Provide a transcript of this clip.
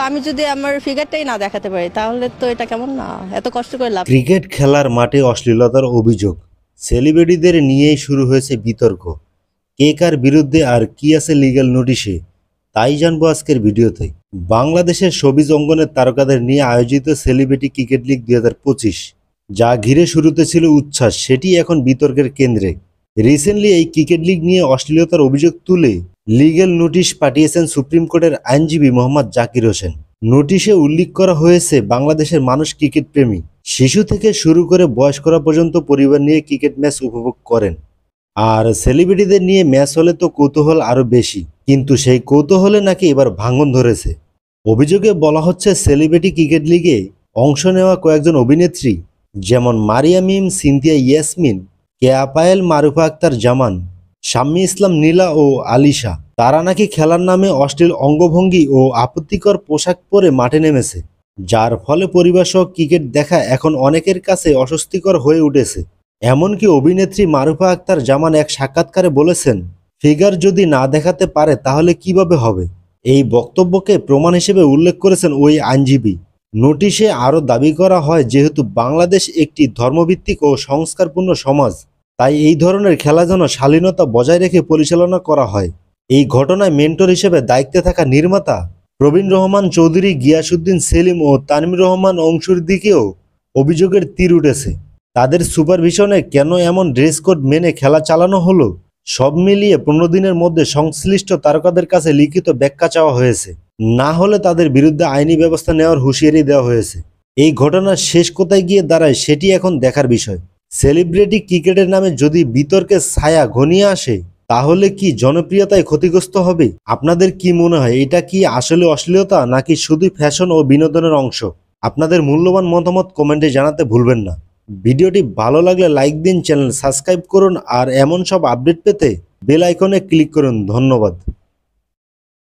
আমি যদি আমার ফিগারটাই না দেখাতে পারি তাহলে তো এটা কেমন না, এত কষ্ট করে লাভ। ক্রিকেট খেলার মাঠে অশ্লীলতার অভিযোগ, সেলিব্রিটিদের নিয়েই শুরু হয়েছে বিতর্ক। কে কার বিরুদ্ধে আর কি আছে লিগ্যাল নোটিশে, তাই জানবো আজকের ভিডিওতে। বাংলাদেশের শোবিজ অঙ্গনের তারকাদের নিয়ে আয়োজিত সেলিব্রিটি ক্রিকেট লিগ 2025, যা ঘিরে শুরুতে ছিল উচ্ছ্বাস, সেটি এখন বিতর্কের কেন্দ্রে। রিসেন্টলি এই ক্রিকেট লিগ নিয়ে অশ্লীলতার অভিযোগ তুলে লিগ্যাল নোটিশ পাঠিয়েছেন সুপ্রিম কোর্টের আইনজীবী মোহাম্মদ জাকির হোসেন। নোটিশে উল্লেখ করা হয়েছে, বাংলাদেশের মানুষ ক্রিকেট প্রেমী, শিশু থেকে শুরু করে বয়স্করা পর্যন্ত পরিবার নিয়ে ক্রিকেট ম্যাচ উপভোগ করেন। আর সেলিব্রিটিদের নিয়ে ম্যাচ হলে তো কৌতূহল আরও বেশি, কিন্তু সেই কৌতূহলে নাকি এবার ভাঙন ধরেছে। অভিযোগে বলা হচ্ছে, সেলিব্রিটি ক্রিকেট লিগে অংশ নেওয়া কয়েকজন অভিনেত্রী, যেমন মারিয়া মিম, সিনথিয়া ইয়াসমিন, কেয়া পায়েল, মারুফা আক্তার জামান, শাম্মী ইসলাম নীলা ও আলিশা, তারা নাকি খেলার নামে অশ্লীল অঙ্গভঙ্গি ও আপত্তিকর পোশাক পরে মাঠে নেমেছে, যার ফলে পরিবেশক ক্রিকেট দেখা এখন অনেকের কাছে অস্বস্তিকর হয়ে উঠেছে। এমনকি অভিনেত্রী মারুফা আক্তার জামান এক সাক্ষাৎকারে বলেছেন, ফিগার যদি না দেখাতে পারে তাহলে কিভাবে হবে। এই বক্তব্যকে প্রমাণ হিসেবে উল্লেখ করেছেন ওই আইনজীবী। নোটিশে আরও দাবি করা হয়, যেহেতু বাংলাদেশ একটি ধর্মভিত্তিক ও সংস্কারপূর্ণ সমাজ, তাই এই ধরনের খেলা যেন শালীনতা বজায় রেখে পরিচালনা করা হয়। এই ঘটনায় মেন্টর হিসেবে দায়িত্বে থাকা নির্মাতা প্রবীণ রহমান চৌধুরী, গিয়াসউদ্দিন সেলিম ও তানভীর রহমান অংশুর দিকেও অভিযোগের তীর উঠেছে। তাদের সুপারভিশনে কেন এমন ড্রেস কোড মেনে খেলা চালানো হলো, সব মিলিয়ে 15 দিনের মধ্যে সংশ্লিষ্ট তারকাদের কাছে লিখিত ব্যাখ্যা চাওয়া হয়েছে, না হলে তাদের বিরুদ্ধে আইনি ব্যবস্থা নেওয়ার হুঁশিয়ারি দেওয়া হয়েছে। এই ঘটনার শেষ কোথায় গিয়ে দাঁড়ায় সেটি এখন দেখার বিষয়। সেলিব্রিটি ক্রিকেটের নামে যদি বিতর্কের ছায়া ঘনিয়ে আসে, তাহলে কি জনপ্রিয়তায় ক্ষতিগ্রস্ত হবে? আপনাদের কি মনে হয়, এটা কি আসলে অশ্লীলতা নাকি শুধু ফ্যাশন ও বিনোদনের অংশ? আপনাদের মূল্যবান মতামত কমেন্টে জানাতে ভুলবেন না। ভিডিওটি ভালো লাগলে লাইক দিন, চ্যানেল সাবস্ক্রাইব করুন আর এমন সব আপডেট পেতে বেল আইকনে ক্লিক করুন। ধন্যবাদ।